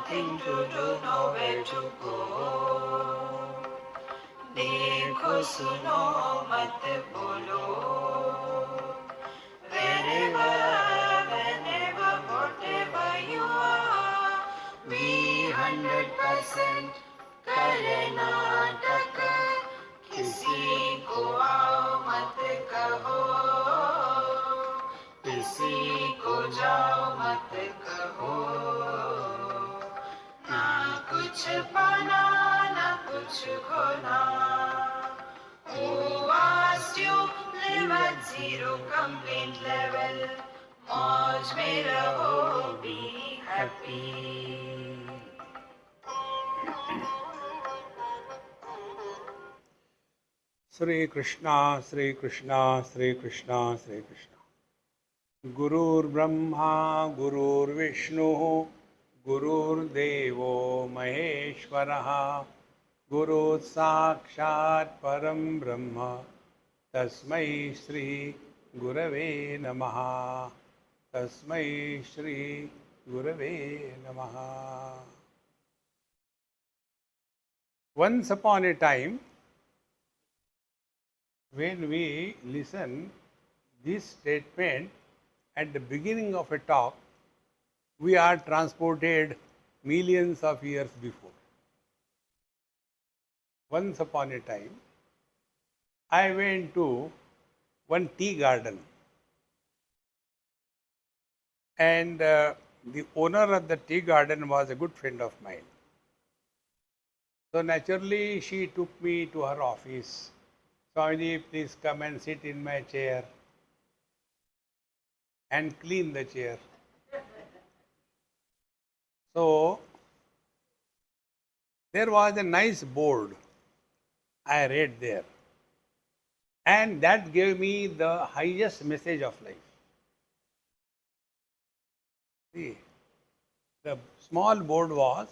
nothing to do, nowhere to go. देखो सुनो मत बोलो. Wherever, whenever, whatever you are, be 100% Karnataka. किसी को आओ मत कहो, किसी को जाओ मत कहो. ना कुछ पाना ना कुछ खोना. Who asked you live at zero complaint level? मौज में रहो, be happy. Sri Krishna, Sri Krishna, Sri Krishna, Sri Krishna. Gurur Brahma, Gurur Vishnu, Gurur Devo Maheshwaraha, Guru Sakshat Param Brahma, Tasmai Shri Gurave Namaha, Tasmai Shri Gurave Namaha. Once upon a time, when we listen this statement at the beginning of a talk, we are transported millions of years before. Once upon a time, I went to one tea garden, and the owner of the tea garden was a good friend of mine. So naturally, she took me to her office. Swamiji, please come and sit in my chair and clean the chair. So, there was a nice board I read there, and that gave me the highest message of life. See, the small board was,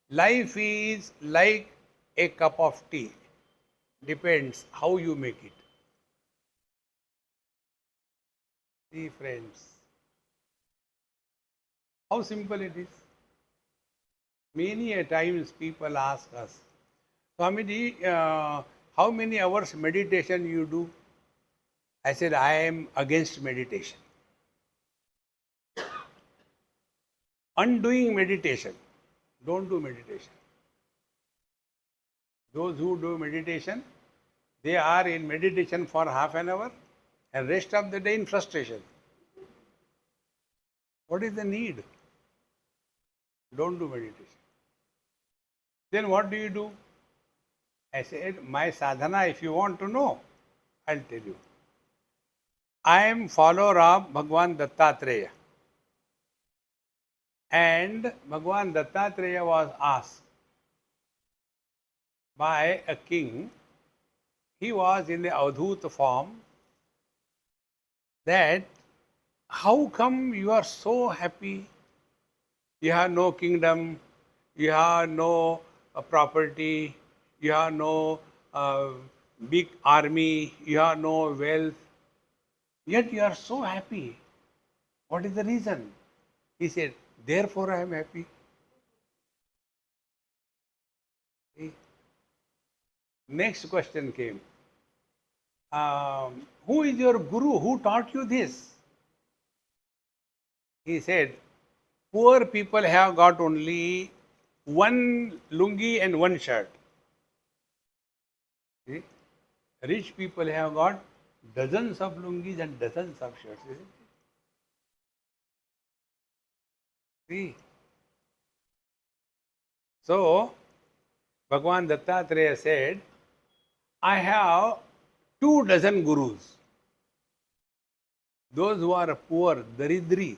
life is like a cup of tea. Depends how you make it. See, friends, how simple it is. Many a times people ask us, Swamiji, how many hours meditation you do? I said, I am against meditation. Undoing meditation. Don't do meditation. Those who do meditation, they are in meditation for half an hour and rest of the day in frustration. What is the need? Don't do meditation. Then what do? I said, my sadhana, if you want to know, I'll tell you. I am follower of Bhagwan Dattatreya. And Bhagwan Dattatreya was asked by a king, he was in the Avadhuta form, that how come you are so happy? You have no kingdom, you have no property, you have no big army, you have no wealth, yet you are so happy. What is the reason? He said, therefore I am happy. See? Next question came. Who is your guru? Who taught you this? He said, poor people have got only one lungi and one shirt. See? Rich people have got dozens of lungis and dozens of shirts. Isn't it? See? So, Bhagwan Dattatreya said, I have 24 gurus. Those who are poor, daridri,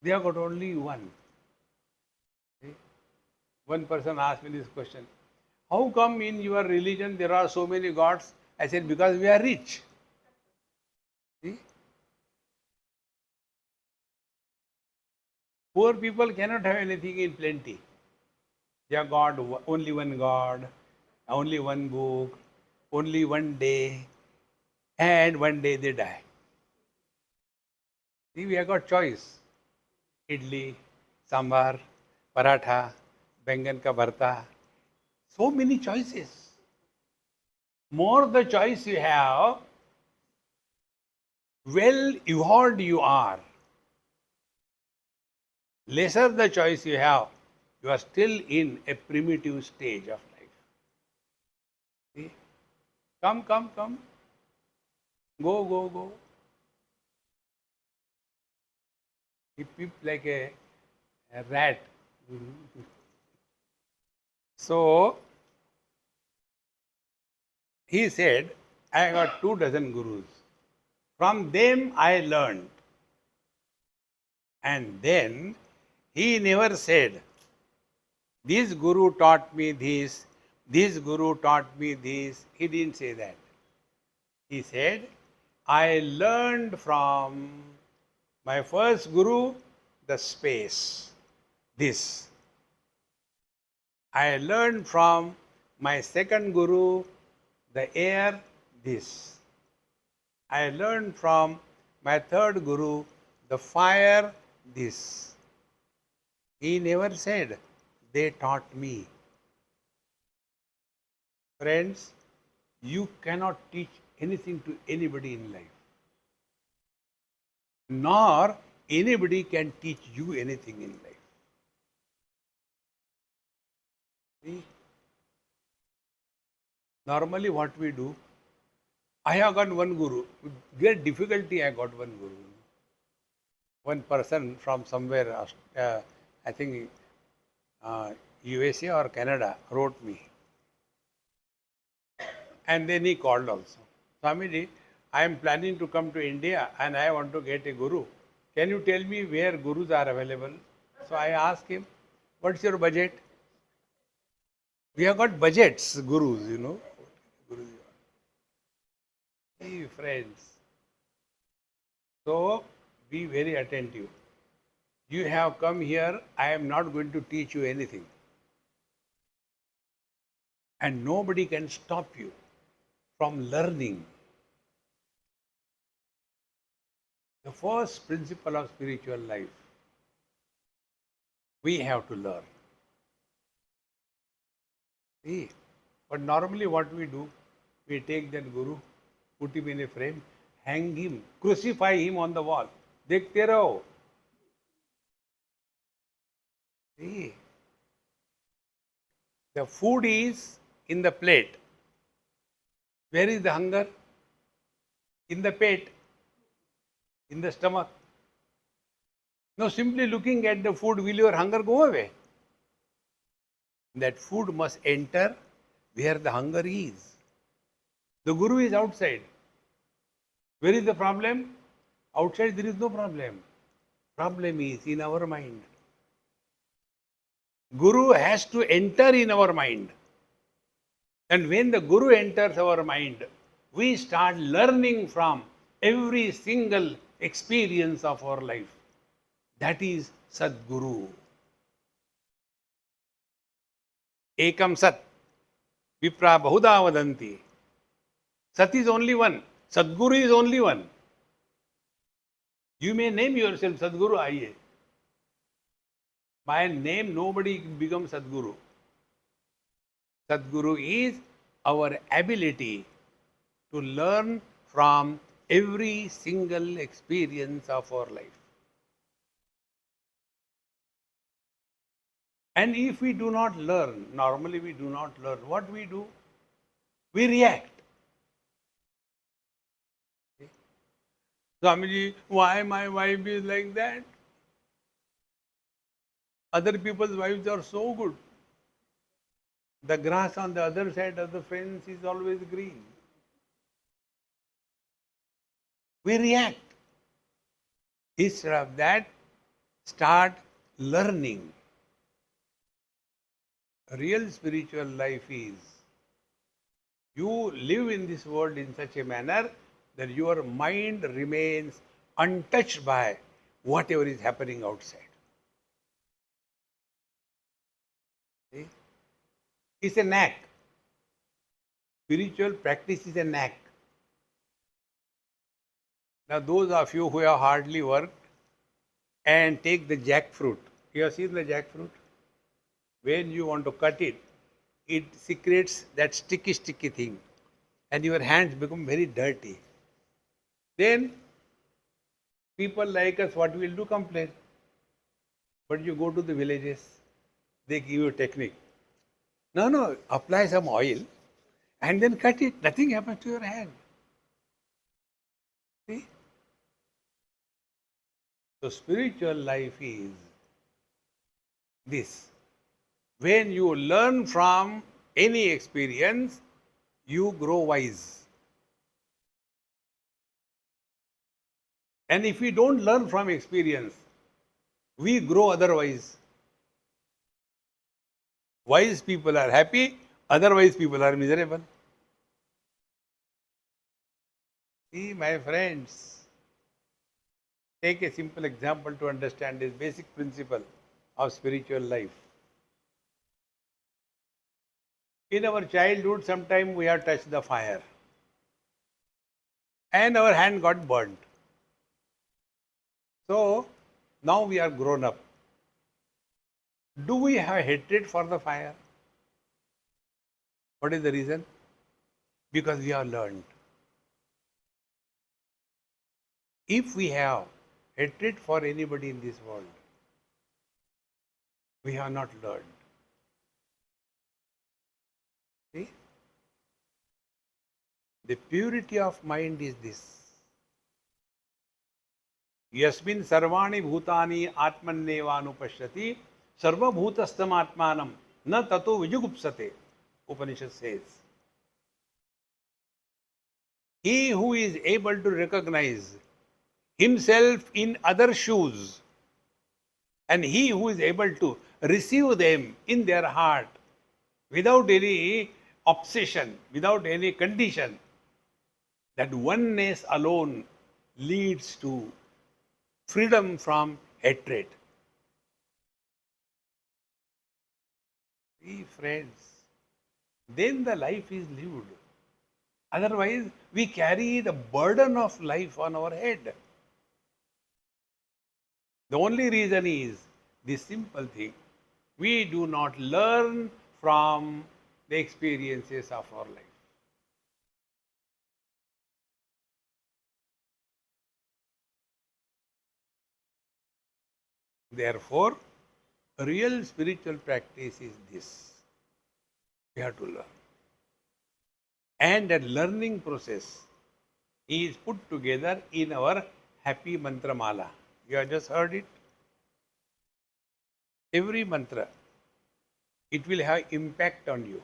they have got only one. See? One person asked me this question. How come in your religion there are so many gods? I said, because we are rich. See? Poor people cannot have anything in plenty. They have got only one God, only one book, only one day, and one day they die. See, we have got choice. Idli, sambar, paratha, bengan ka bharta. So many choices. More the choice you have, well evolved you are. Lesser the choice you have, you are still in a primitive stage of life. See? Come, come, come. Go, go, go. He peeped like a rat. So he said, I got 2 dozen gurus. From them I learned. And then he never said, this guru taught me this guru taught me this. He didn't say that. He said, I learned from my first guru the space, this. I learned from my second guru the air, this. I learned from my third guru the fire, this. He never said, they taught me. Friends, you cannot teach anything to anybody in life, nor anybody can teach you anything in life. See? Normally, what we do, I have got one guru. With great difficulty, I got one guru. One person from somewhere, I think USA or Canada, wrote me. And then he called also. Swamiji, I am planning to come to India and I want to get a guru. Can you tell me where gurus are available? So I asked him, what's your budget? We have got budgets, gurus, you know. Gurus. Hey, friends. So be very attentive. You have come here, I am not going to teach you anything. And nobody can stop you from learning. The first principle of spiritual life, we have to learn. See, but normally what we do, we take that guru, put him in a frame, hang him, crucify him on the wall. Dekhte raho. See, the food is in the plate. Where is the hunger? In the pet, in the stomach. Now, simply looking at the food, will your hunger go away? That food must enter where the hunger is. The guru is outside. Where is the problem? Outside there is no problem. Problem is in our mind. Guru has to enter in our mind. And when the guru enters our mind, we start learning from every single experience of our life. That is Sadguru. Ekam Sat. Vipra Bahuda Vadanti. Sat is only one. Sadguru is only one. You may name yourself Sadguru, aiye. By name, nobody becomes Sadguru. Sadguru is our ability to learn from every single experience of our life. And if we do not learn, normally we do not learn, what we do? We react. Swamiji, why my wife is like that? Other people's wives are so good. The grass on the other side of the fence is always green. We react. Instead of that, start learning. Real spiritual life is you live in this world in such a manner that your mind remains untouched by whatever is happening outside. See? It's a knack. Spiritual practice is a knack. Now, those of you who have hardly worked and take the jackfruit, You have seen the jackfruit? When you want to cut it, it secretes that sticky thing, and your hands become very dirty. Then people like us, what will do? Complain. But you go to the villages, they give you a technique. No, no, apply some oil and then cut it. Nothing happens to your hand. See? So spiritual life is this. When you learn from any experience, you grow wise. And if we don't learn from experience, we grow otherwise. Wise people are happy, otherwise people are miserable. See, my friends, take a simple example to understand this basic principle of spiritual life. In our childhood, sometime we have touched the fire and our hand got burnt. So, now we are grown up. Do we have hatred for the fire? What is the reason? Because we have learned. If we have hatred for anybody in this world, we have not learned. See? The purity of mind is this. Yasmin sarvani bhutani atmannevanupashyati sarvabhutastam atmanam na tato vijugupsate. Upanishad says. He who is able to recognize himself in other shoes, and he who is able to receive them in their heart without any obsession, without any condition, that oneness alone leads to freedom from hatred. See, friends, then the life is lived. Otherwise, we carry the burden of life on our head. The only reason is this simple thing. We do not learn from the experiences of our life. Therefore, real spiritual practice is this. We have to learn. And that learning process is put together in our happy mantra mala. You have just heard it. Every mantra, it will have impact on you.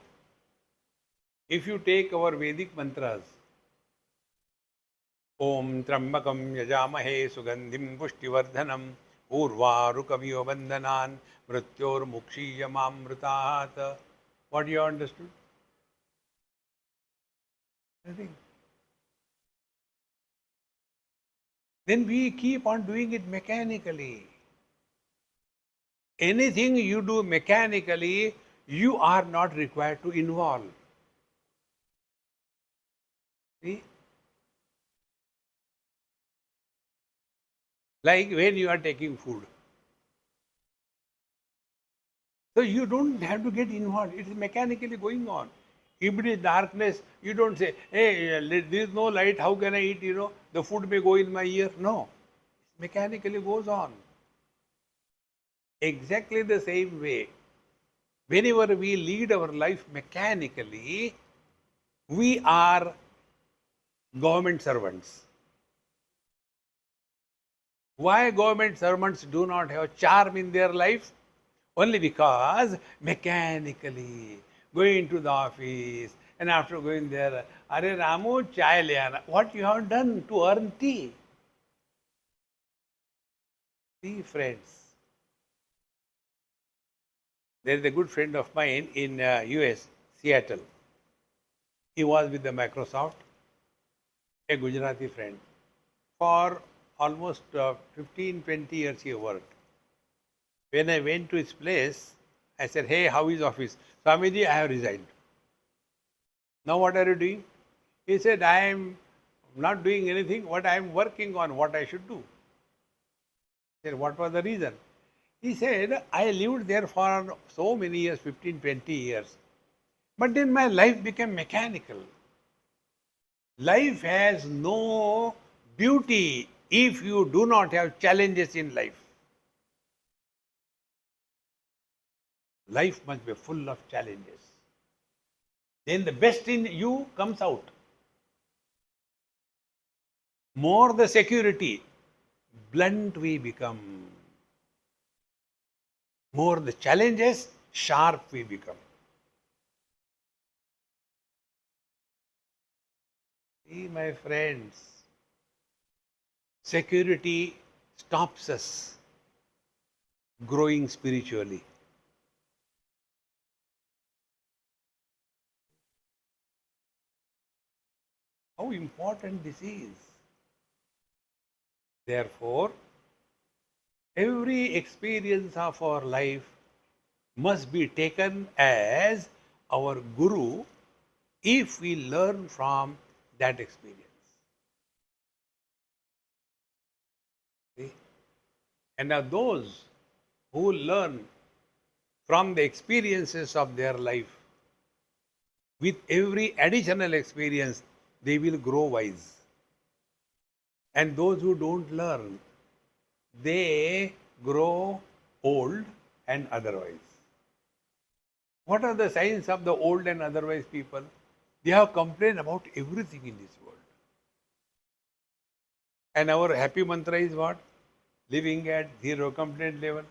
If you take our Vedic mantras, Om Trambakam Yajamahe Sugandhim Pushtivardhanam Urvarukaviyo Bandhanan Mrityor Mukshiyamamrutat. What you understood? Nothing. Then we keep on doing it mechanically. Anything you do mechanically, you are not required to involve. See? Like when you are taking food. So you don't have to get involved. It is mechanically going on. If it is darkness, you don't say, hey, there is no light, how can I eat, the food may go in my ear. No. It mechanically goes on. Exactly the same way, whenever we lead our life mechanically, we are government servants. Why government servants do not have charm in their life? Only because mechanically going to the office and after going there, Are Ramu, chai le aana. What you have done to earn tea? See, friends. There is a good friend of mine in US, Seattle. He was with the Microsoft, a Gujarati friend. For almost 15, 20 years he worked. When I went to his place, I said, hey, how is office? Swamiji, I have resigned. Now what are you doing? He said, I am not doing anything. What I am working on, what I should do. I said, what was the reason? He said, I lived there for so many years, 15, 20 years. But then my life became mechanical. Life has no beauty if you do not have challenges in life. Life must be full of challenges. Then the best in you comes out. More the security, blunt we become. More the challenges, sharp we become. See, my friends, security stops us growing spiritually. How important this is. Therefore, every experience of our life must be taken as our guru if we learn from that experience. See? And now those who learn from the experiences of their life, with every additional experience, they will grow wise. And those who don't learn, they grow old and otherwise. What are the signs of the old and otherwise people? They have complained about everything in this world. And our happy mantra is what? Living at zero complaint level.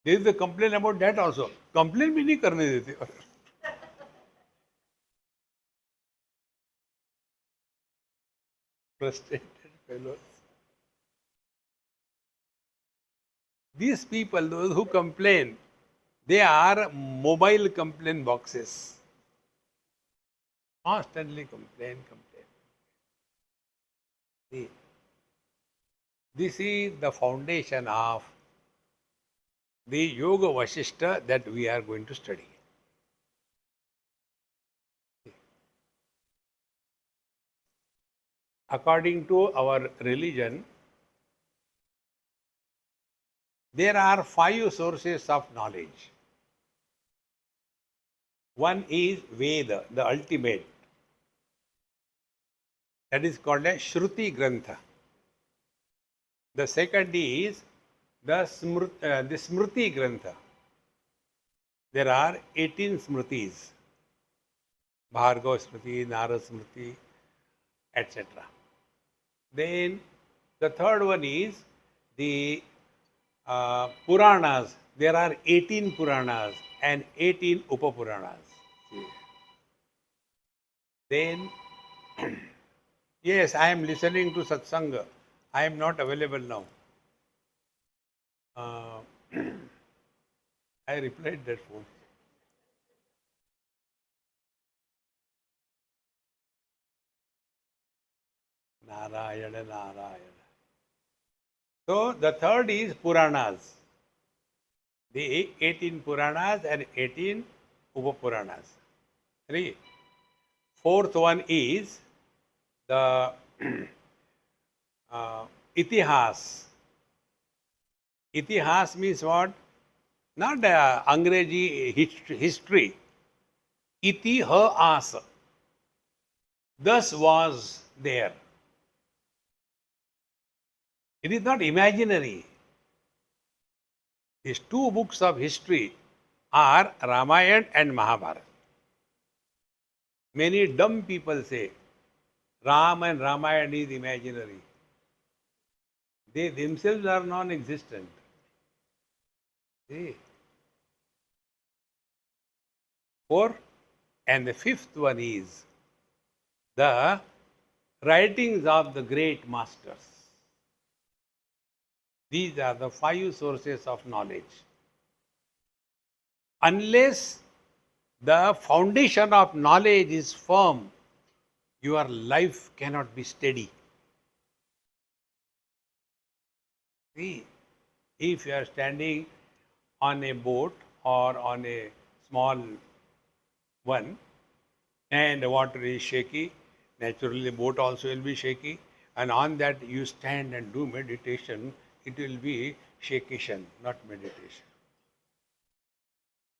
There is a complaint about that also. Complaint भी नहीं करने देते. Frustrated fellows. These people, those who complain, they are mobile complaint boxes. Constantly complain. See, this is the foundation of the Yoga Vasistha that we are going to study. According to our religion, there are 5 sources of knowledge. One is Veda, the ultimate. That is called a Shruti Grantha. The second is the Smruti Grantha. There are 18 Smrutis. Bhargava Smriti, Narad Smriti, etc. Then the third one is the Puranas. There are 18 Puranas and 18 Upapuranas. Then, yes, I am listening to Satsanga. I am not available now. I replied that phone. Narayana, Narayana. So the third is Puranas. The 18 Puranas and 18 Upapuranas. 3. Fourth one is the Itihas. Itihas means what? Not Angreji history. Itihas. Thus was there. It is not imaginary. These 2 books of history are Ramayana and Mahabharata. Many dumb people say Ram and Ramayana is imaginary. They themselves are non-existent. See? 4. And the fifth one is the writings of the great masters. These are the 5 sources of knowledge. Unless the foundation of knowledge is firm, your life cannot be steady. See, if you are standing on a boat or on a small one and the water is shaky, naturally the boat also will be shaky, and on that you stand and do meditation, it will be shakishan, not meditation.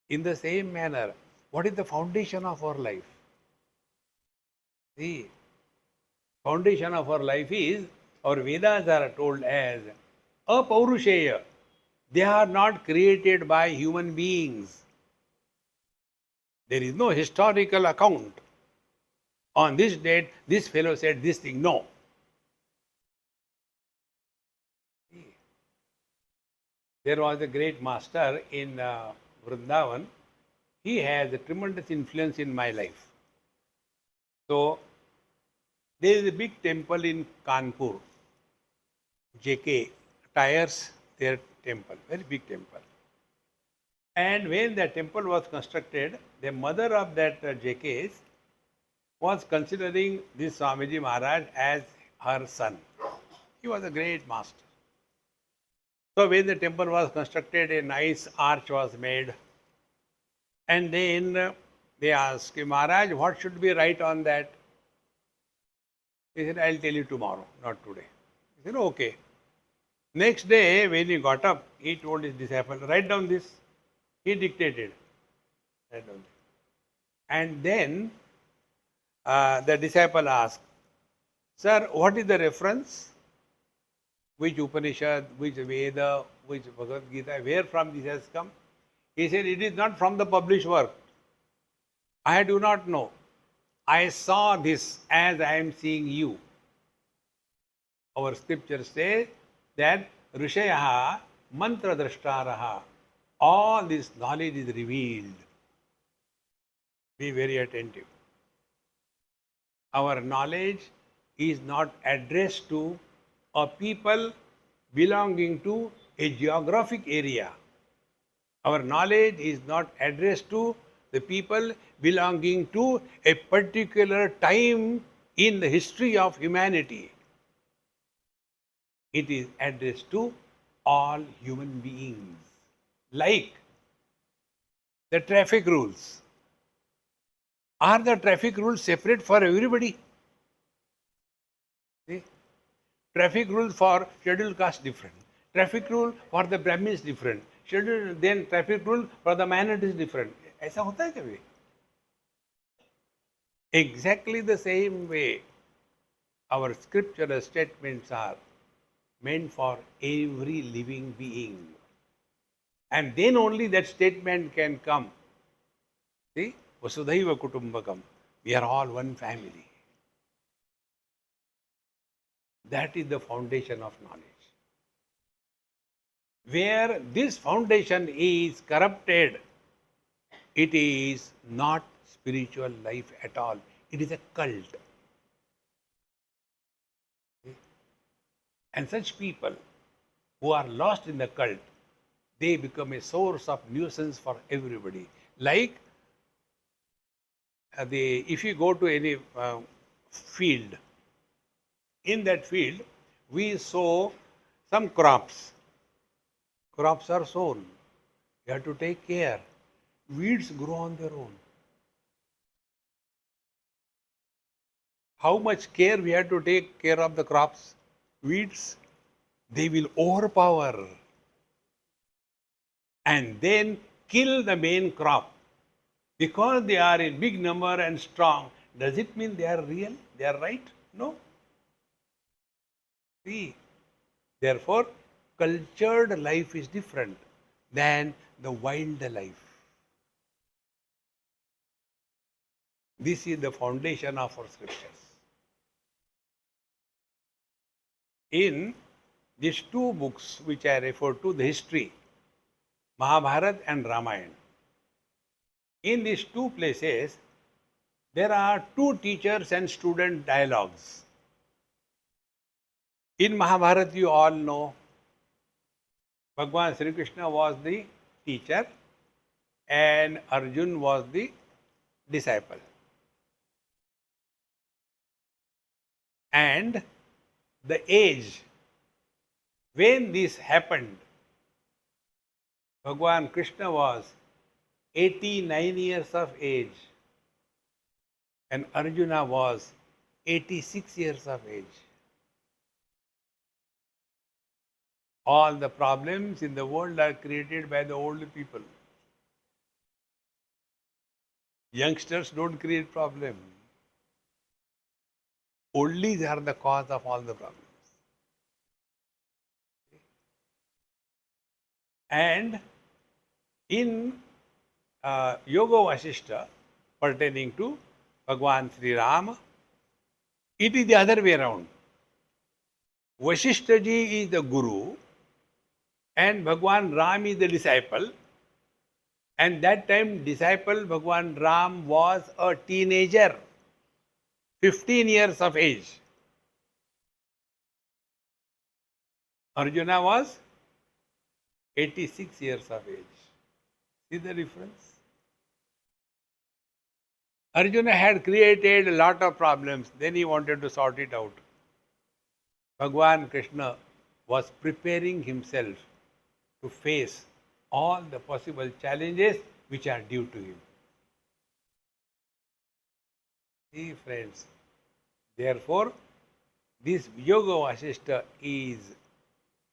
In the same manner, what is the foundation of our life? The foundation of our life is, our Vedas are told as apaurushaya. They are not created by human beings. There is no historical account. On this date, this fellow said this thing. No. There was a great master in Vrindavan. He has a tremendous influence in my life. So, there is a big temple in Kanpur, JK Tires, their temple, very big temple. And when the temple was constructed, the mother of that JK's was considering this Swamiji Maharaj as her son. He was a great master. So when the temple was constructed, a nice arch was made. And then they asked, Maharaj, what should be right on that? He said, I'll tell you tomorrow, not today. He said, okay. Next day, when he got up, he told his disciple, write down this. He dictated. Write down this. And then the disciple asked, Sir, what is the reference? Which Upanishad, which Veda, which Bhagavad Gita, where from this has come? He said, it is not from the published work. I do not know. I saw this as I am seeing you. Our scriptures say that Rishayaha mantra drashtaraha. All this knowledge is revealed. Be very attentive. Our knowledge is not addressed to a people belonging to a geographic area. Our knowledge is not addressed to the people belonging to a particular time in the history of humanity. It is addressed to all human beings. Like the traffic rules. Are the traffic rules separate for everybody? See? Traffic rules for scheduled caste different. Traffic rule for the Brahmins different. Scheduled, then traffic rule for the minorities different. ऐसा होता है कभी? Exactly the same way, our scriptural statements are meant for every living being. And then only that statement can come. See? Vasudhaiva Kutumbakam. We are all one family. That is the foundation of knowledge. Where this foundation is corrupted, it is not spiritual life at all. It is a cult. And such people who are lost in the cult, they become a source of nuisance for everybody. Like if you go to any field, in that field, we sow some crops. Crops are sown. You have to take care. Weeds grow on their own. How much care we have to take care of the crops? Weeds, they will overpower and then kill the main crop. Because they are in big number and strong, does it mean they are real? They are right? No. See, therefore, cultured life is different than the wild life. This is the foundation of our scriptures. In these two books which I refer to, the history, Mahabharata and Ramayana, in these two places, there are two teachers and student dialogues. In Mahabharata, you all know, Bhagwan Sri Krishna was the teacher and Arjun was the disciple. And the age when this happened, Bhagwan Krishna was 89 years of age and Arjuna was 86 years of age. All the problems in the world are created by the old people. Youngsters don't create problems. Oldies are the cause of all the problems. And in Yoga Vasistha pertaining to Bhagwan Sri Ram, it is the other way around. Vasistha ji is the guru and Bhagwan Ram is the disciple. And that time disciple Bhagwan Ram was a teenager, 15 years of age. Arjuna was 86 years of age. See the difference? Arjuna had created a lot of problems, then he wanted to sort it out. Bhagwan Krishna was preparing himself to face all the possible challenges which are due to him. See, friends, therefore, this Yoga Vasistha is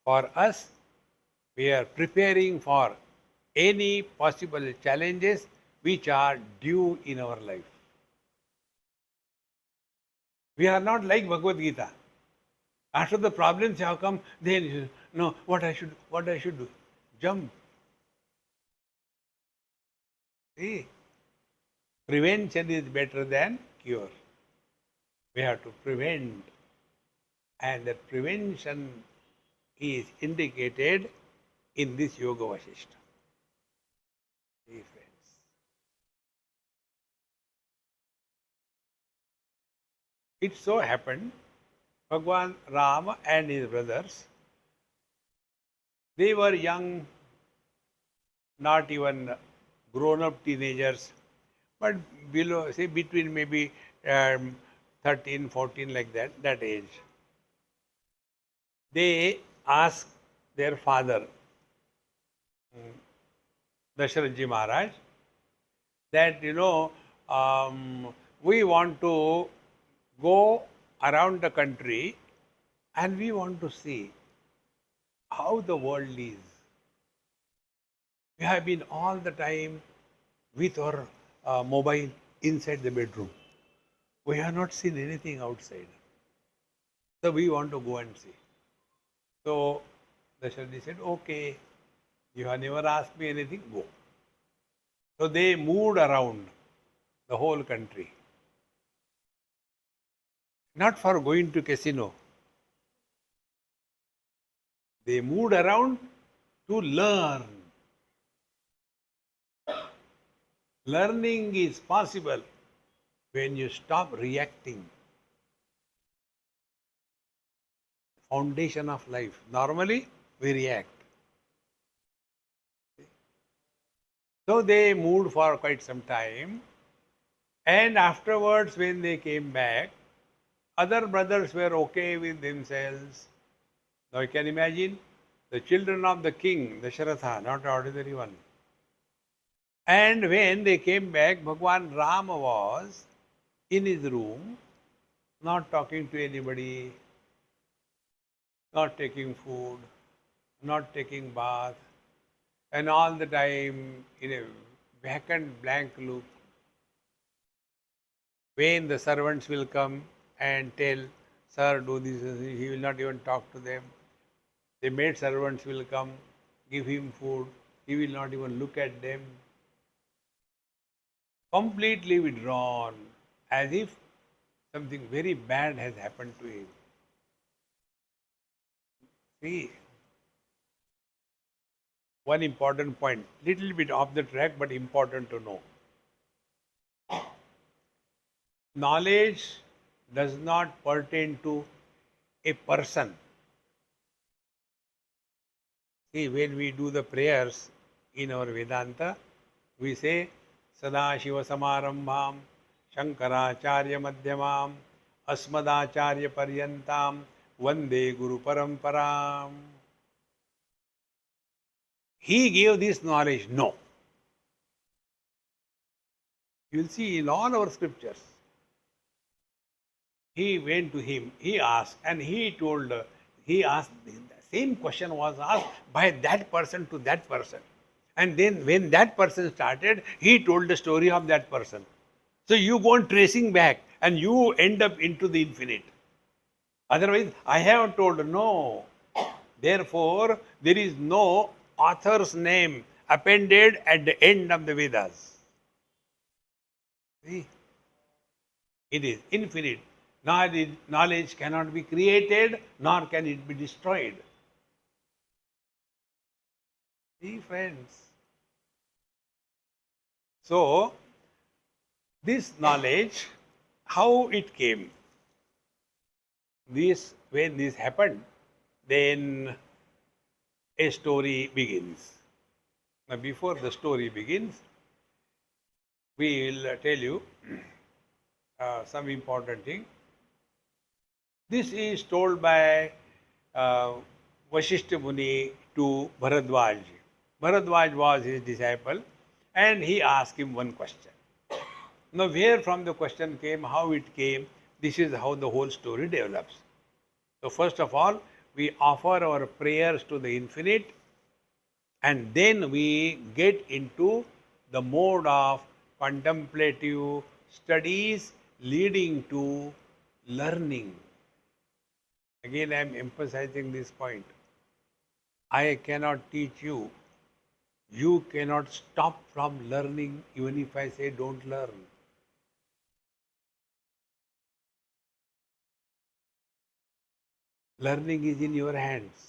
for us. We are preparing for any possible challenges which are due in our life. We are not like Bhagavad Gita. After the problems have come, then no, what I should do? Jump. See, prevention is better than cure. We have to prevent, and that prevention is indicated in this Yoga Vasistha. See, friends. It so happened, Bhagwan Ram and his brothers, they were young, not even grown-up teenagers, but below, say between maybe 13, 14, like that age. They asked their father, Dasharathji Maharaj, that we want to go around the country and we want to see how the world is. We have been all the time with our mobile inside the bedroom. We have not seen anything outside. So we want to go and see. So Dasharatha said, okay, you have never asked me anything, go. So they moved around the whole country. Not for going to casino. They moved around to learn. Learning is possible when you stop reacting. Foundation of life. Normally, we react. So they moved for quite some time, and afterwards, when they came back, other brothers were okay with themselves. Now you can imagine the children of the king, Dasharatha, not an ordinary one. And when they came back, Bhagwan Rama was in his room, not talking to anybody, not taking food, not taking bath, and all the time in a vacant, blank look. When the servants will come and tell, sir, do this, he will not even talk to them. The maid servants will come, give him food, he will not even look at them. Completely withdrawn, as if something very bad has happened to him. See, one important point, little bit off the track, but important to know. Knowledge does not pertain to a person. See, when we do the prayers in our Vedanta, we say, Sadashiva Samarambham, Shankaracharya Madhyamam, Asmadacharya Paryantam, Vande Guru Paramparam. He gave this knowledge. No. You will see in all our scriptures. He went to him, he asked, and he told, he asked same question was asked by that person to that person. And then when that person started, he told the story of that person. So you go on tracing back and you end up into the infinite. Otherwise, I have told no. Therefore, there is no author's name appended at the end of the Vedas. See? It is infinite. Knowledge cannot be created, nor can it be destroyed. See, friends. So, this knowledge, how it came? When this happened, then a story begins. Now, before the story begins, we will tell you some important thing. This is told by uh, Vasistha Muni to Bharadwaj. Bharadwaj was his disciple and he asked him one question. Now, where from the question came, how it came, this is how the whole story develops. So, first of all, we offer our prayers to the infinite and then we get into the mode of contemplative studies leading to learning. Again, I am emphasizing this point. I cannot teach you. You cannot stop from learning even if I say don't learn. Learning is in your hands.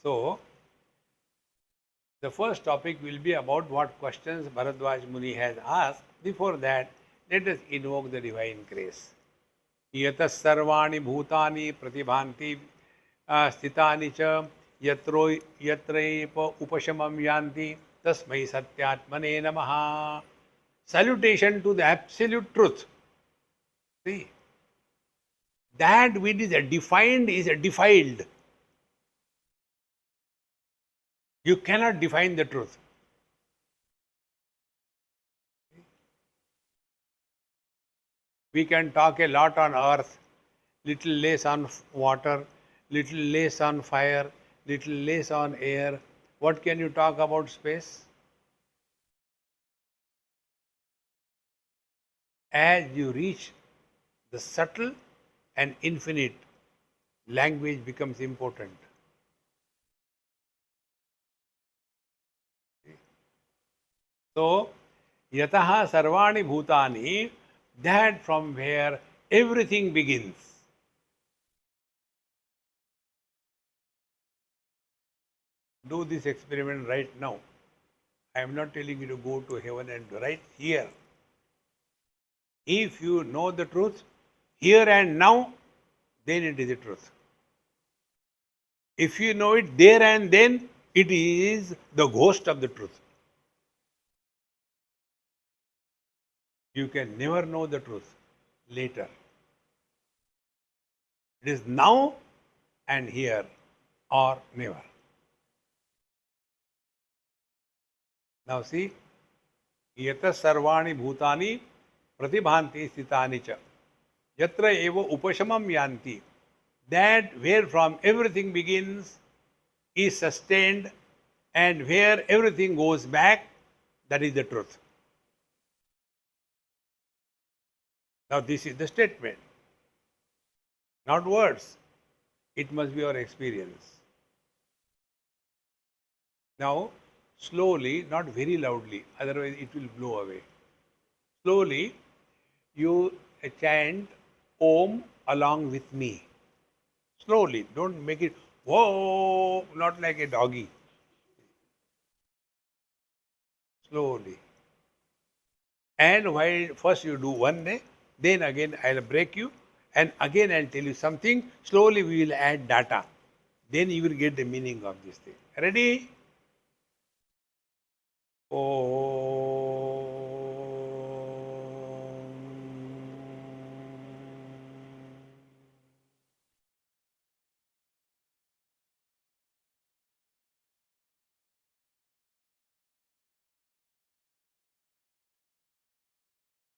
So, the first topic will be about what questions Bharadwaj Muni has asked. Before that, let us invoke the divine grace. Yatas sarvani bhutani pratibhanti sthitani cha yatraipa upashamam yanti tasmai satyatmane namaha. Salutation to the absolute truth. See, that which is defined is defiled. You cannot define the truth. We can talk a lot on earth, little less on water, little less on fire, little less on air. What can you talk about space? As you reach the subtle and infinite, language becomes important. So, yataha sarvani bhutani, that from where everything begins. Do this experiment right now. I am not telling you to go to heaven and right here. If you know the truth here and now, then it is the truth. If you know it there and then, it is the ghost of the truth. You can never know the truth later. It is now and here or never. Now see, yata sarvani bhutani pratibhanti sthitani cha yatra eva upashamam yanti. That where from everything begins is sustained and where everything goes back, that is the truth. Now this is the statement, not words. It must be our experience. Now, slowly, not very loudly, otherwise it will blow away. Slowly, you chant Om along with me. Slowly, don't make it whoa, not like a doggy. Slowly. And while first you do one day, then again I'll break you, and again I'll tell you something. Slowly we will add data. Then you will get the meaning of this thing. Ready? Oh.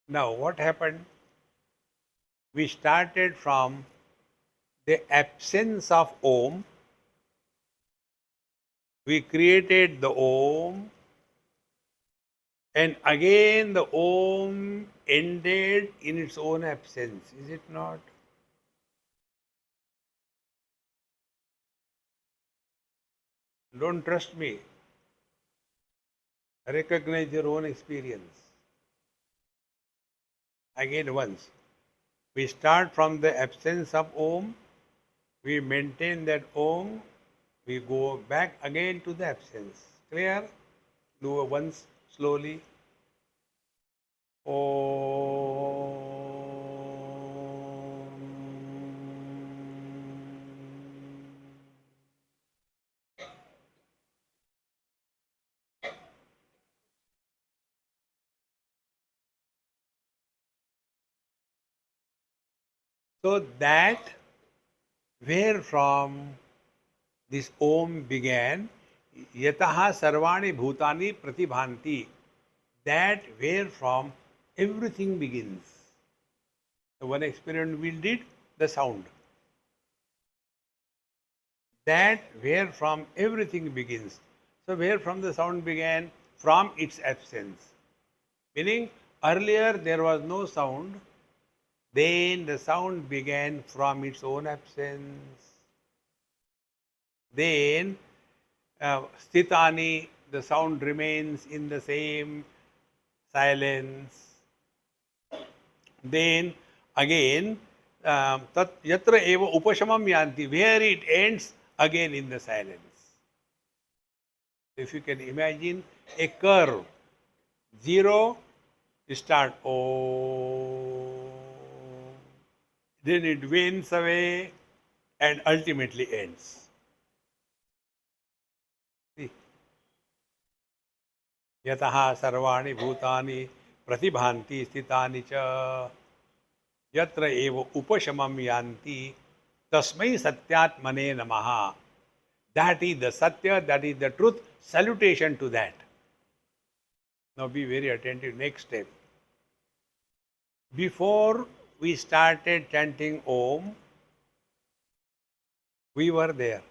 Now what happened? We started from the absence of Om. We created the Om, and again the Om ended in its own absence. Is it not? Don't trust me. Recognize your own experience. Again, once. We start from the absence of Om, we maintain that Om, we go back again to the absence. Clear? Do it once slowly. So that where from this Om began, yataha sarvani bhutani pratibhanti, that where from everything begins. The one experiment we did, the sound. That where from everything begins. So where from the sound began? From its absence. Meaning earlier there was no sound, then the sound began from its own absence. Then stitani, the sound remains in the same silence. Then again, tat yatra eva upashamam yanti, where it ends again in the silence. If you can imagine a curve, zero, you start oh, then it wanes away and ultimately ends. See, yataha sarvani bhutani pratibhanti sthitani cha yatra eva upashamam yanti tasmai satyatmane namaha. That is the satya, that is the truth. Salutation to that. Now be very attentive. Next step. Before we started chanting Om, we were there.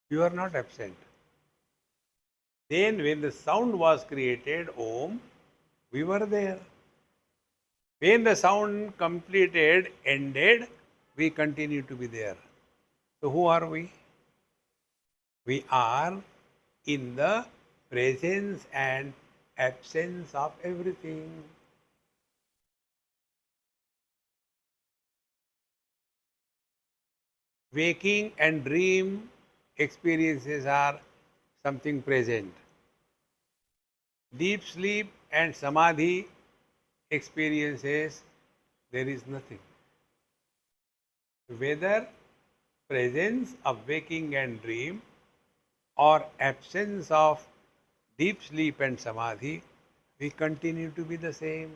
We were not absent. Then when the sound was created, Om, we were there. When the sound completed, ended, we continue to be there. So who are we? We are in the presence and absence of everything. Waking and dream experiences are something present. Deep sleep and samadhi experiences, there is nothing. Whether presence of waking and dream or absence of deep sleep and samadhi, we continue to be the same.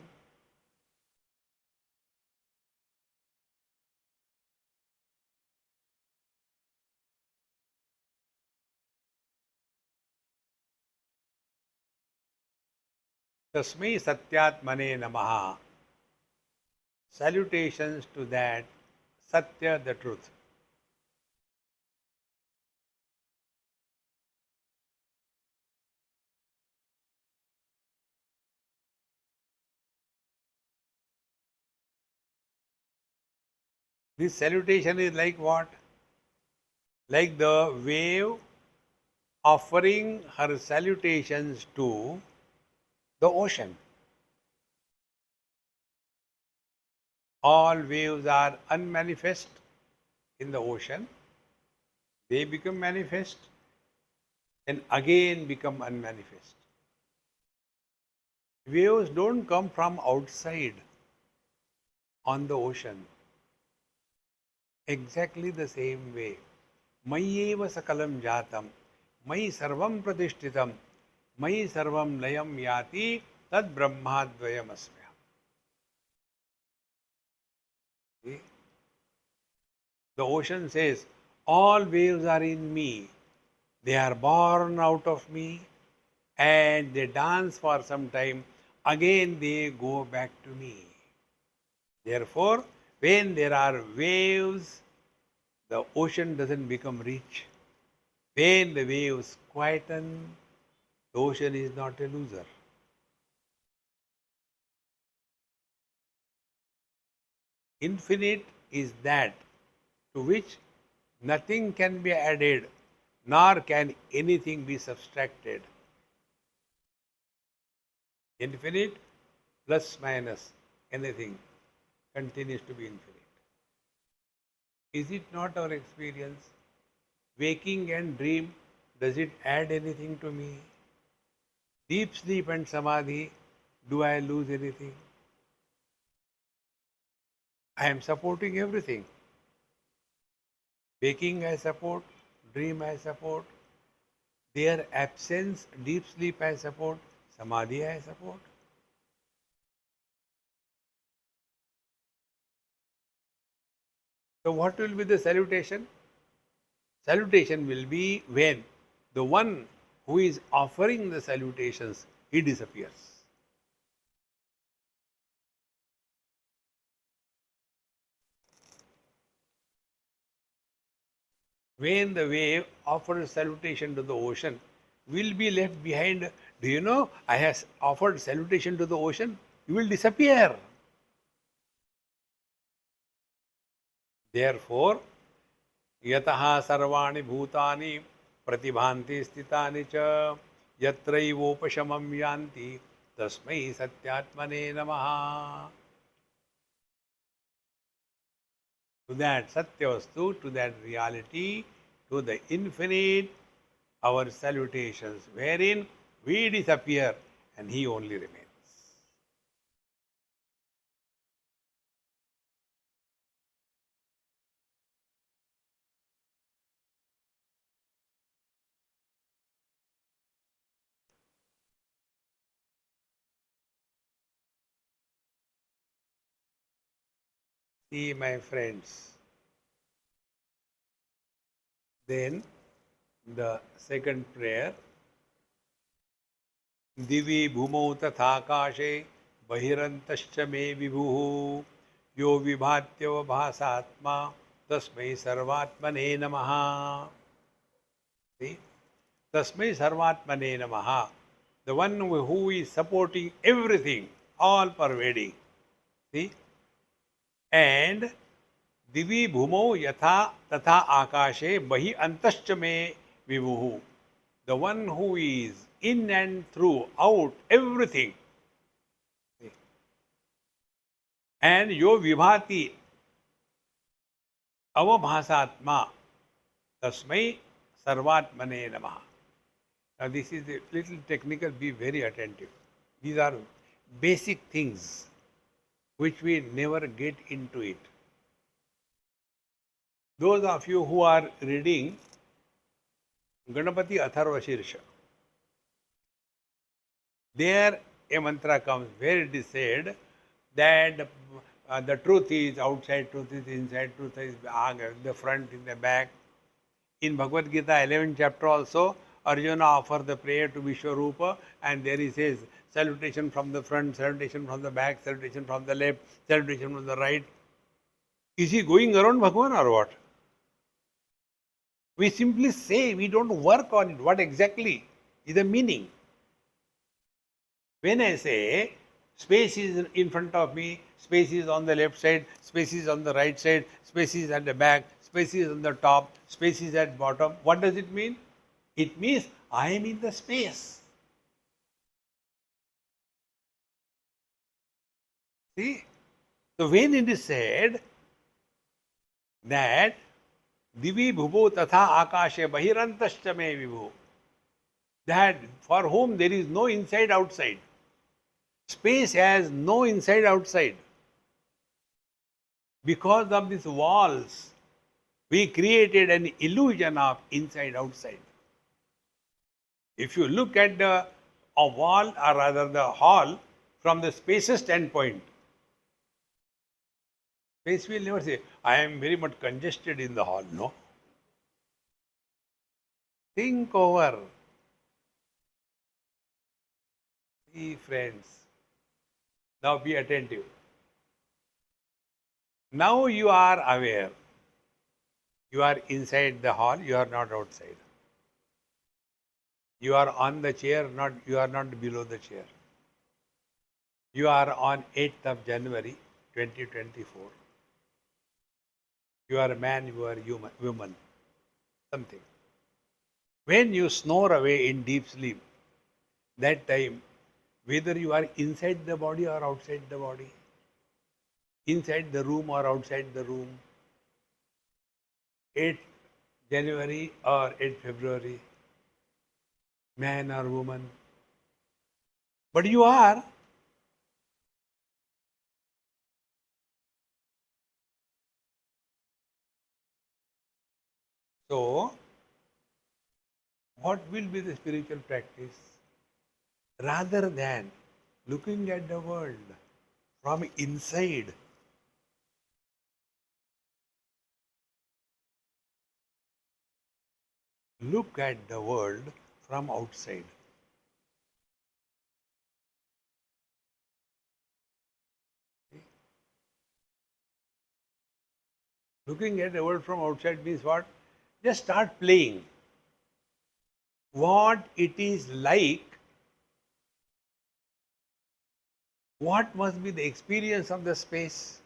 Tasmai Satyatmane Namaha. Salutations to that Satya, the truth. This salutation is like what? Like the wave offering her salutations to the ocean. All waves are unmanifest in the ocean. They become manifest and again become unmanifest. Waves don't come from outside on the ocean. Exactly the same way. Mayyeva sakalam jatam, Mayi sarvam pratishtitam, Mayi sarvam layam yati, tad brahmadvayam asmya. See? The ocean says, all waves are in me. They are born out of me and they dance for some time. Again they go back to me. Therefore, when there are waves, the ocean doesn't become rich. When the waves quieten, the ocean is not a loser. Infinite is that to which nothing can be added, nor can anything be subtracted. Infinite plus minus anything continues to be infinite. Is it not our experience? Waking and dream, does it add anything to me? Deep sleep and samadhi, do I lose anything? I am supporting everything. Waking I support, dream I support, their absence, deep sleep I support, samadhi I support. So what will be the salutation? Salutation will be when the one who is offering the salutations, he disappears. When the wave offers salutation to the ocean, will be left behind. Do you know I have offered salutation to the ocean? You will disappear. Therefore, यतः सर्वाणि भूतानि प्रतिभान्ति स्थितानि च यत्रैवोपशमं यान्ति तस्मै सत्यात्मने नमः. To that Satyavastu, to that reality, to the infinite, our salutations, wherein we disappear and he only remains. See, my friends, then the second prayer, दिवि भूमौ तथाकाशे बहिरन्तश्च मे विभुः यो विभात्यवभासात्मा तस्मै सर्वात्मने नमः. See? Tasmai Sarvatmane Namaha. The one who is supporting everything, all pervading. See? And Divi Bhumau Yatha Tatha Akashe Bahi Antascha Me Vibhuhu. The one who is in and through, out, everything. See? And Yo Vibhati Avabhasatma Tasmai Sarvatmane Namaha. Now, this is a little technical, be very attentive. These are basic things which we never get into it. Those of you who are reading Ganapati Atharva Shirsha, there a mantra comes where it is said that the truth is outside, truth is inside, truth is the front, in the back. In Bhagavad Gita 11th chapter also, Arjuna offers the prayer to Vishwarupa, and there he says, salutation from the front, salutation from the back, salutation from the left, salutation from the right. Is he going around Bhagavan or what? We simply say, we don't work on it. What exactly is the meaning? When I say, space is in front of me, space is on the left side, space is on the right side, space is at the back, space is on the top, space is at bottom, what does it mean? It means I am in the space. See? So when it is said that Divi Bhubho Tatha Akashe Bahirantascha Me Vibhu, that for whom there is no inside outside, space has no inside outside. Because of these walls, we created an illusion of inside outside. If you look at the wall, or rather the hall, from the spaces standpoint, space will never say, I am very much congested in the hall. No. Think over. See, friends. Now be attentive. Now you are aware. You are inside the hall, you are not outside. You are on the chair, not you are not below the chair. You are on 8th of January 2024. You are a man, you are human, woman, something. When you snore away in deep sleep, that time, whether you are inside the body or outside the body, inside the room or outside the room, 8th January or 8th February, man or woman, but you are. So, what will be the spiritual practice? Rather than looking at the world from inside, look at the world from outside. Looking at the world from outside means what? Just start playing. What it is like, what must be the experience of the space?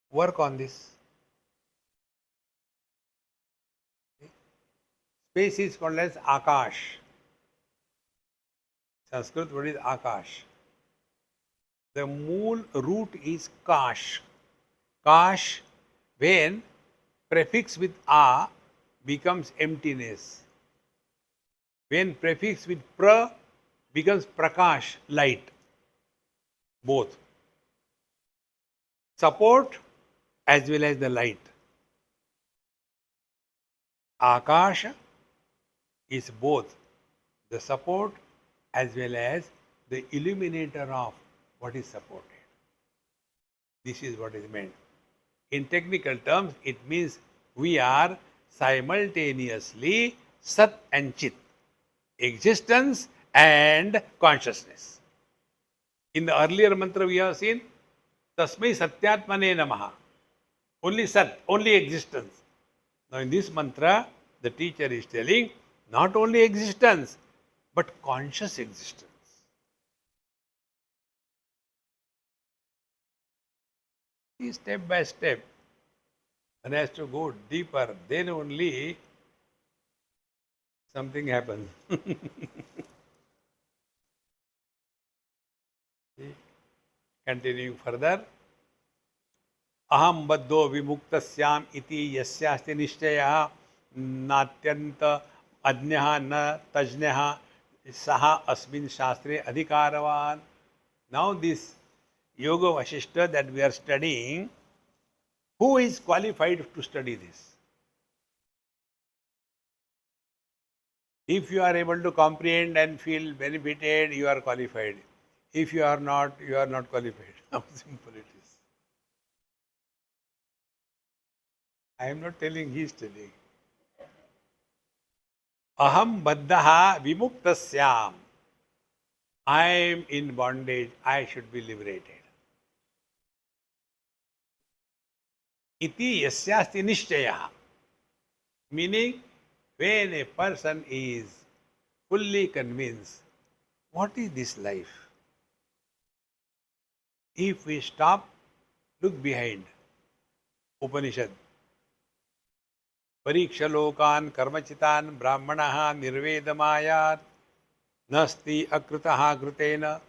Work on this. Space is called as Akash. Sanskrit word is Akash. The mool root is Kash. Kash, when prefix with A becomes emptiness. When prefix with pra becomes prakash, light. Both. Support as well as the light. Akash is both the support as well as the illuminator of what is supported. This is what is meant. In technical terms, it means we are simultaneously Sat and Chit, existence and consciousness. In the earlier mantra we have seen, Tasmai Satyatmane Namaha. Only Sat, only existence. Now in this mantra, the teacher is telling not only existence, but conscious existence. See, step by step, one has to go deeper, then only something happens. Continuing further, aham baddho vimuktasyam iti yasyasti nishchayah natyant ajnah na tajnah saha asmin shastre adhikaravan. Now this Yoga Vasistha that we are studying, who is qualified to study this? If you are able to comprehend and feel benefited, you are qualified. If you are not qualified. How simple it is. I am not telling, he is telling. Aham baddha vimuktasyam. I am in bondage, I should be liberated. Iti yasyasti nishchaya. Meaning, when a person is fully convinced, what is this life? If we stop, look behind. Upanishad. Parikshalokan karmachitan brahmanaha nirvedamayat nasti akritaha krutena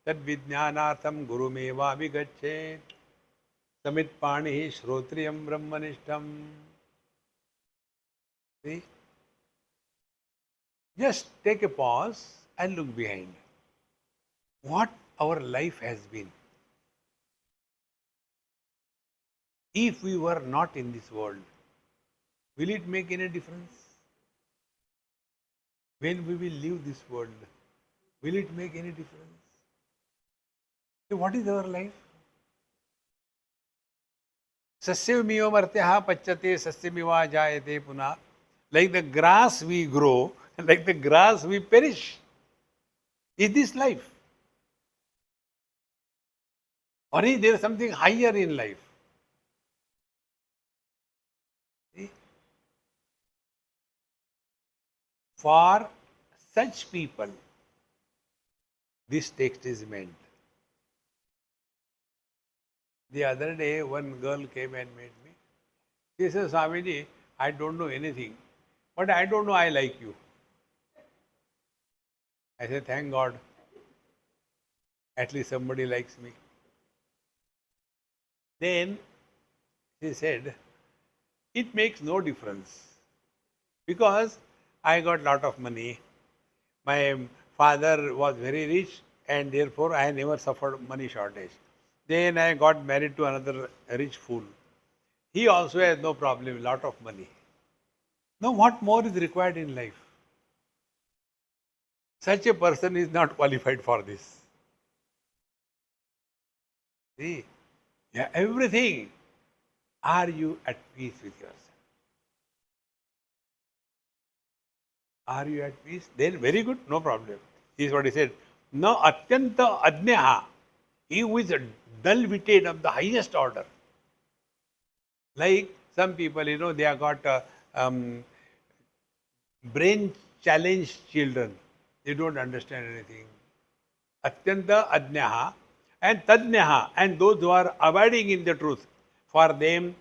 tad vijnanartham gurumeva vigachet samit panihi shrotriyam brahmanishtam. See? Just take a pause and look behind. What our life has been. If we were not in this world, will it make any difference? When we will leave this world, will it make any difference? So what is our life? Sasyamiva martyaha pachyate sasyamiva jayate puna. Like the grass we grow, like the grass we perish. Is this life? Or is there something higher in life? See? For such people, this text is meant. The other day, one girl came and met me. She says, Swamiji, I don't know anything, but I don't know I like you. I said, thank God, at least somebody likes me. Then she said, it makes no difference because I got lot of money. My father was very rich and therefore I never suffered money shortage. Then I got married to another rich fool. He also has no problem, lot of money. Now what more is required in life? Such a person is not qualified for this. See, yeah, everything. Are you at peace with yourself? Are you at peace? Then very good, no problem. This is what he said. No atyanta adnyaha. He who is dull-witted of the highest order. Like some people, they have got brain challenged children. They don't understand anything. Atyanta adnyaha and tadnyaha, and those who are abiding in the truth. For them,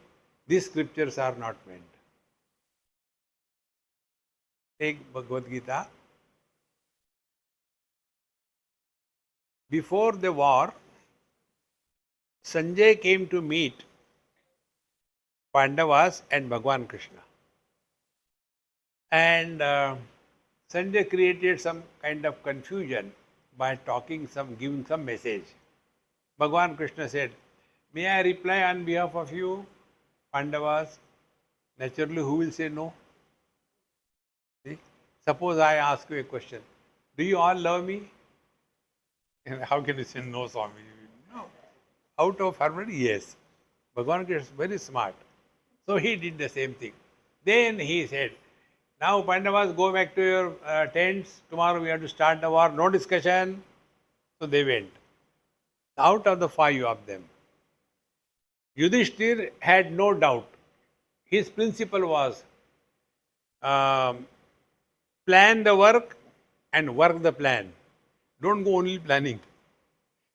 these scriptures are not meant. Take Bhagavad Gita. Before the war, Sanjay came to meet Pandavas and Bhagwan Krishna. And Sanjay created some kind of confusion by giving some message. Bhagwan Krishna said, may I reply on behalf of you, Pandavas? Naturally, who will say no? See? Suppose I ask you a question. Do you all love me? And how can you say no, Swami? No. Out of harmony, yes. Bhagwan Krishna is very smart. So he did the same thing. Then he said, now Pandavas, go back to your tents. Tomorrow we have to start the war. No discussion. So they went. Out of the 5 of them, Yudhishthir had no doubt. His principle was plan the work and work the plan. Don't go only planning.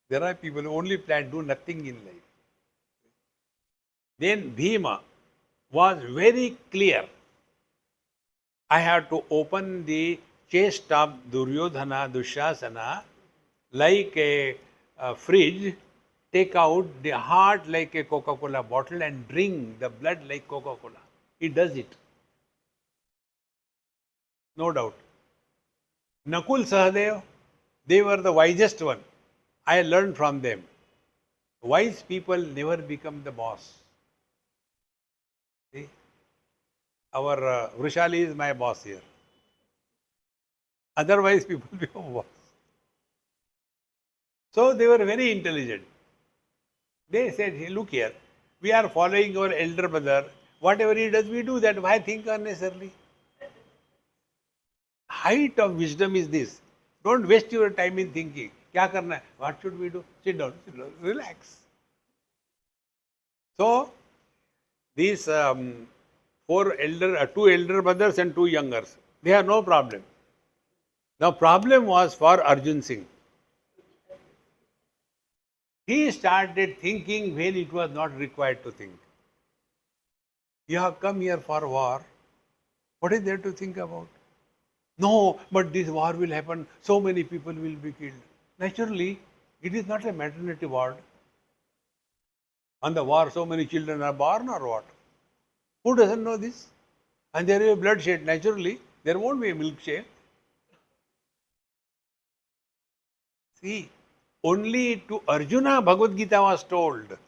There are people who only plan, do nothing in life. Then Bhima was very clear. I have to open the chest of Duryodhana, Dushasana like a fridge, take out the heart like a Coca-Cola bottle and drink the blood like Coca-Cola. He does it. No doubt. Nakul Sahadev, they were the wisest one. I learned from them. Wise people never become the boss. See? Our Vrushali is my boss here. Otherwise, people become boss. So they were very intelligent. They said, hey, look here, we are following our elder brother. Whatever he does, we do that. Why think unnecessarily? Height of wisdom is this. Don't waste your time in thinking. Kya karna hai? What should we do? Sit down, relax. So, these two elder brothers and 2 youngers, they have no problem. The problem was for Arjun Singh. He started thinking when it was not required to think. You have come here for war. What is there to think about? No, but this war will happen. So many people will be killed. Naturally, it is not a maternity ward. On the war, so many children are born or what? Who doesn't know this? And there is bloodshed. Naturally, there won't be a milkshake. See, only to Arjuna Bhagavad Gita was told,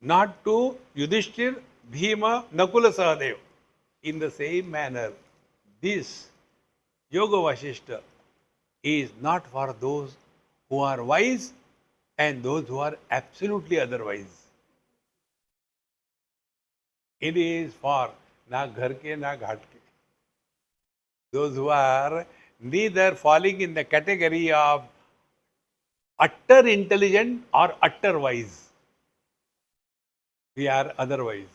not to Yudhishthir, Bhima, Nakula Sahadev. In the same manner, this Yoga Vasistha is not for those who are wise and those who are absolutely otherwise. It is for na ghar ke na ghat ke. Those who are neither falling in the category of utter intelligent or utter wise. We are otherwise.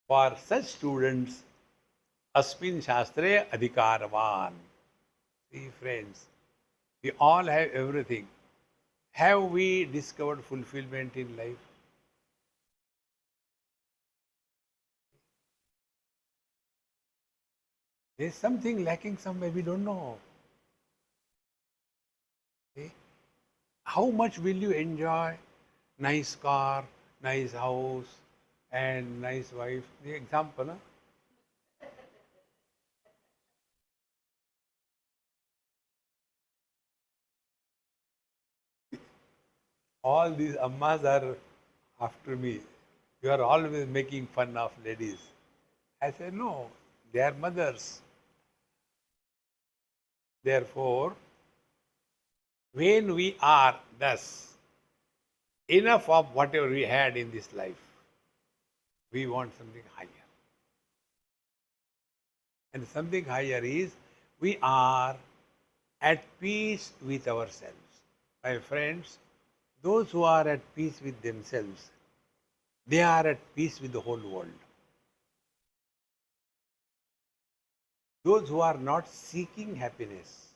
For such students, Asmin Shastre Adhikarvan. See, friends, we all have everything. Have we discovered fulfillment in life? There's something lacking somewhere, we don't know. See? How much will you enjoy nice car, nice house, and nice wife? The example, huh? All these ammas are after me. You are always making fun of ladies. I say, no, they are mothers. Therefore, when we are thus enough of whatever we had in this life, we want something higher. And something higher is we are at peace with ourselves. My friends, those who are at peace with themselves, they are at peace with the whole world. Those who are not seeking happiness,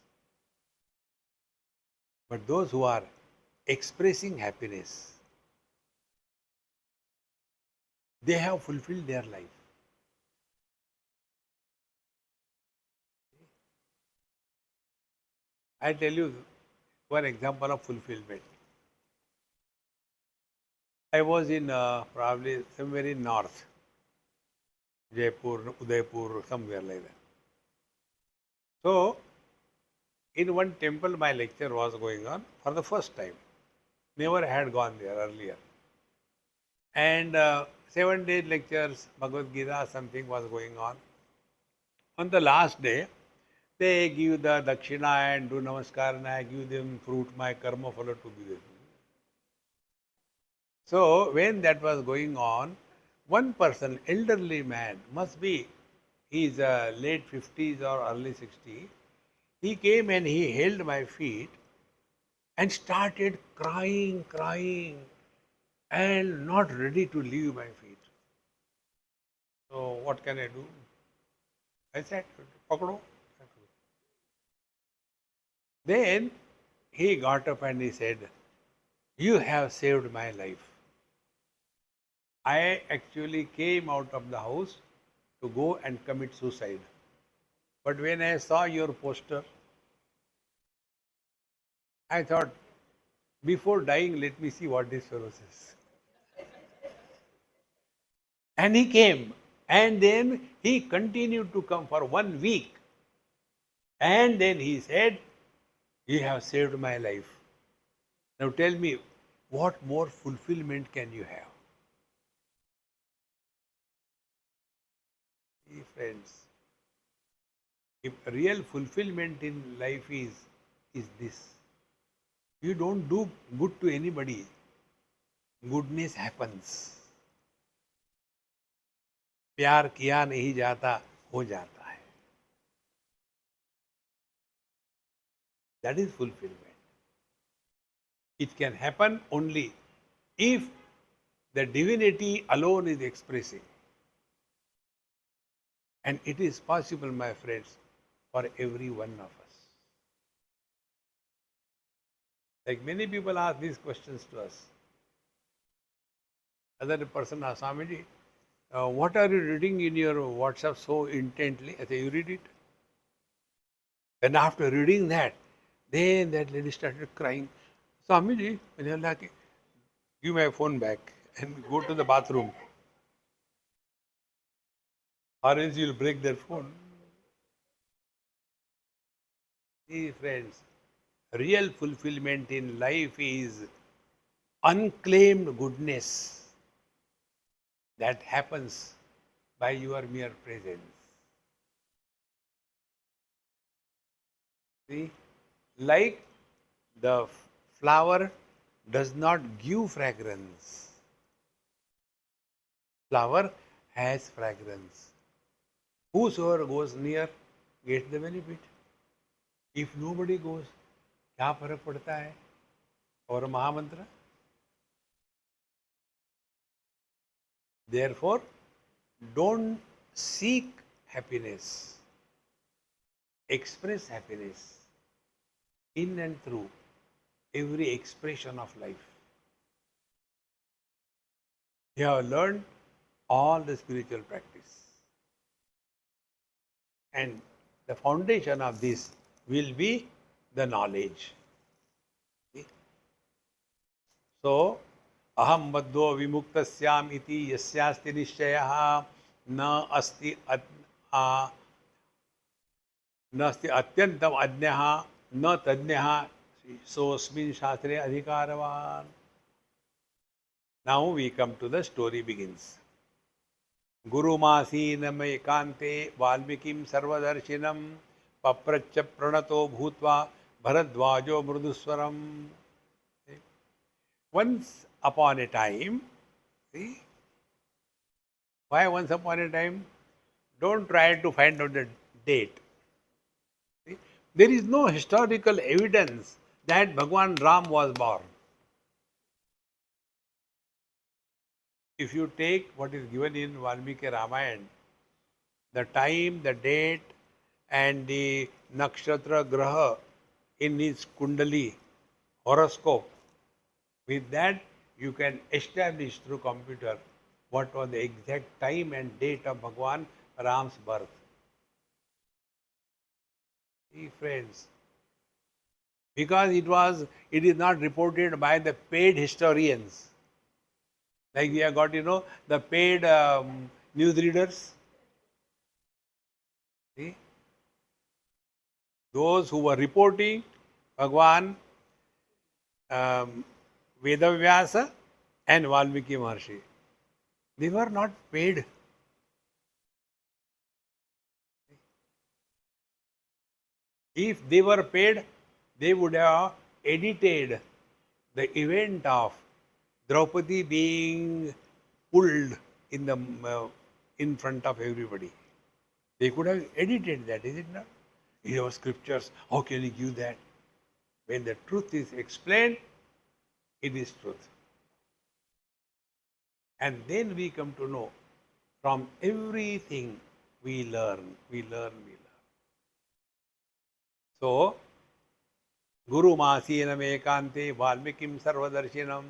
but those who are expressing happiness, they have fulfilled their life. I tell you one example of fulfillment. I was in probably somewhere in north, Jaipur, Udaipur, somewhere like that. So, in one temple, my lecture was going on for the first time. Never had gone there earlier. And 7 day lectures, Bhagavad Gita, something was going on. On the last day, they give the dakshina and do namaskar, and I give them fruit, my karma follow to be there. So when that was going on, one person, elderly man, must be, he is late 50s or early 60s, he came and he held my feet and started crying, crying, and not ready to leave my feet. So what can I do? I said, Pakdo. Then he got up and he said, you have saved my life. I actually came out of the house to go and commit suicide. But when I saw your poster, I thought, before dying, let me see what this fellow says. And he came. And then he continued to come for 1 week. And then he said, you have saved my life. Now tell me, what more fulfillment can you have? See, friends, if real fulfillment in life is this. You don't do good to anybody. Goodness happens. प्यार किया नहीं जाता, हो जाता है. That is fulfillment. It can happen only if the divinity alone is expressing. And it is possible, my friends, for every one of us. Like many people ask these questions to us. Other person asked, Swamiji, what are you reading in your WhatsApp so intently? I say, you read it. And after reading that, then that lady started crying. Swamiji, and I'm like, give my phone back and go to the bathroom. Or else you'll break their phone. See, friends, real fulfillment in life is unclaimed goodness that happens by your mere presence. See, like the flower does not give fragrance. Flower has fragrance. Whosoever goes near gets the benefit. If nobody goes, क्या फर्क पड़ता है? और महामंत्र, therefore don't seek happiness, express happiness in and through every expression of life. You have learned all the spiritual practice, and the foundation of this will be the knowledge. Okay? So, aham baddho vimuktasyam iti yasyasti nishchayah na asti नास्ति अत्यंतम अज्ञः न तज्ञः सोऽस्मिन् शास्त्रे अधिकारवान्. Now we come to the story begins. गुरुमासीनम एकांते वाल्मीकिं सर्वदर्शिनं पप्रच्छ प्रणतो भूत्वा भरद्वाजो मृदुस्वरम. Once upon a time, see, why once upon a time? Don't try to find out the date. There is no historical evidence that Bhagwan Ram was born. If you take what is given in Valmiki Ramayana, the time, the date, and the nakshatra graha in his kundali horoscope, with that you can establish through computer what was the exact time and date of Bhagwan Ram's birth. See, friends, because it is not reported by the paid historians. Like we have got, the paid newsreaders. See? Those who were reporting Bhagwan Vedavyasa and Valmiki Maharshi. They were not paid. If they were paid, they would have edited the event of Draupadi being pulled in front of everybody. They could have edited that, is it not? In our scriptures, how can you give that? When the truth is explained, it is truth. And then we come to know from everything we learn. So, Guru Masinam Ekante Valmikim Sarvadarshinam.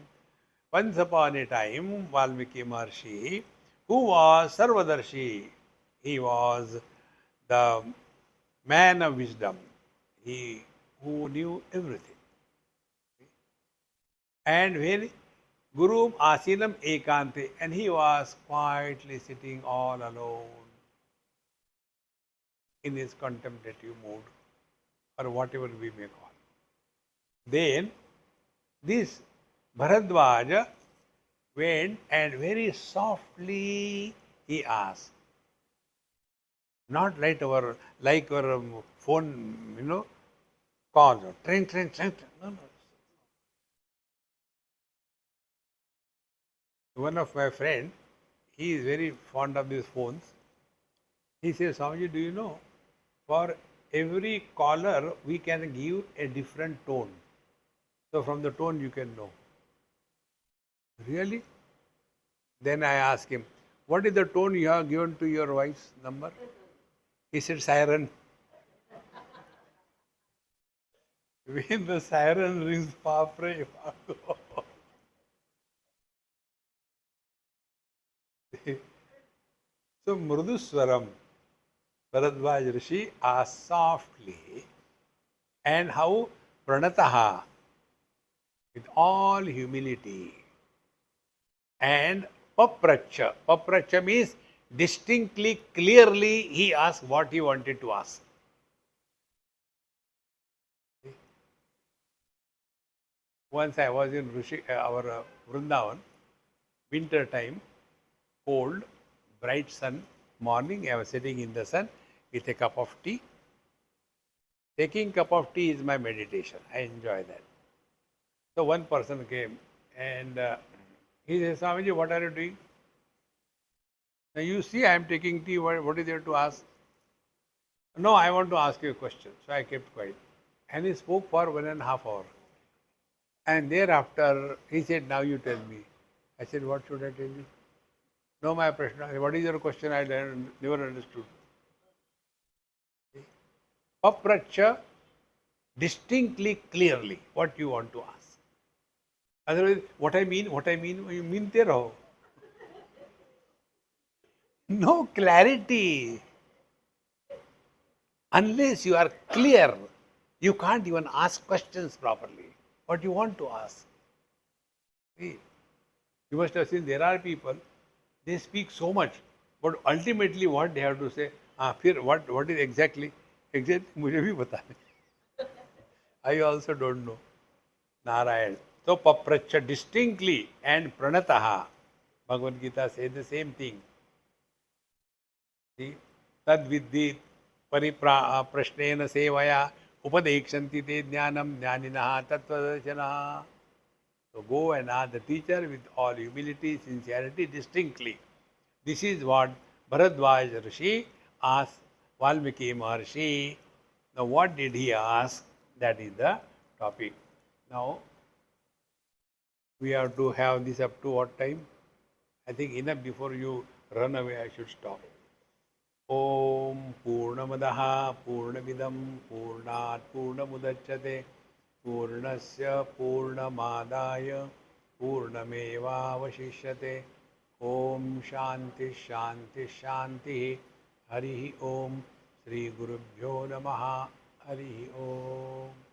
Once upon a time, Valmiki Maharshi, who was Sarvadarshi, he was the man of wisdom, he who knew everything. And when Guru Asinam Ekante, and he was quietly sitting all alone in his contemplative mood, or whatever we may call. Then this Bharadwaja went and very softly he asked, not like our phone, calls, train. No. One of my friend, he is very fond of these phones. He says, Swamiji, do you know, for every caller we can give a different tone. So from the tone you can know. Really? Then I asked him, what is the tone you have given to your wife's number? He said, siren. When the siren rings, far pray, far go. So Mriduswaram, Bharadwaj Rishi asked softly, and how Pranataha, with all humility, and Papracha. Papracha means distinctly, clearly he asked what he wanted to ask. Once I was in our Vrindavan, winter time, cold, bright sun, morning, I was sitting in the sun with a cup of tea. Taking cup of tea is my meditation. I enjoy that. So one person came and he said, Swamiji, what are you doing? Now you see I am taking tea, what is there to ask? No, I want to ask you a question. So I kept quiet. And he spoke for 1.5 hours. And thereafter, he said, now you tell me. I said, what should I tell you? No, my Prashna. What is your question? I never understood. Papracha distinctly, clearly what you want to ask. Otherwise, what I mean, you mean te raho. No clarity. Unless you are clear, you can't even ask questions properly. What you want to ask. See, you must have seen there are people, they speak so much, but ultimately what they have to say, फिर what is exactly मुझे भी पता नहीं. I also don't know. Narayan. So papracha distinctly and pranataha. Bhagavad Gita says the same thing. See, tad viddhi prashnena sevaya upadekshanti te jnanam jnaninaha tattvadachanaha. So go and ask the teacher with all humility, sincerity, distinctly. This is what Bharadwaj Rishi asked Valmiki Maharshi. Now what did he ask? That is the topic. Now we have to have this up to what time? I think enough before you run away, I should stop. Om Purnamadaha Purnamidam Purnat Purnamudachyate Purnasya Purnamadaya Purnameva Vashishyate Om Shanti Shanti Shanti Hari Om Sri Gurubhyo Namaha Hari Om.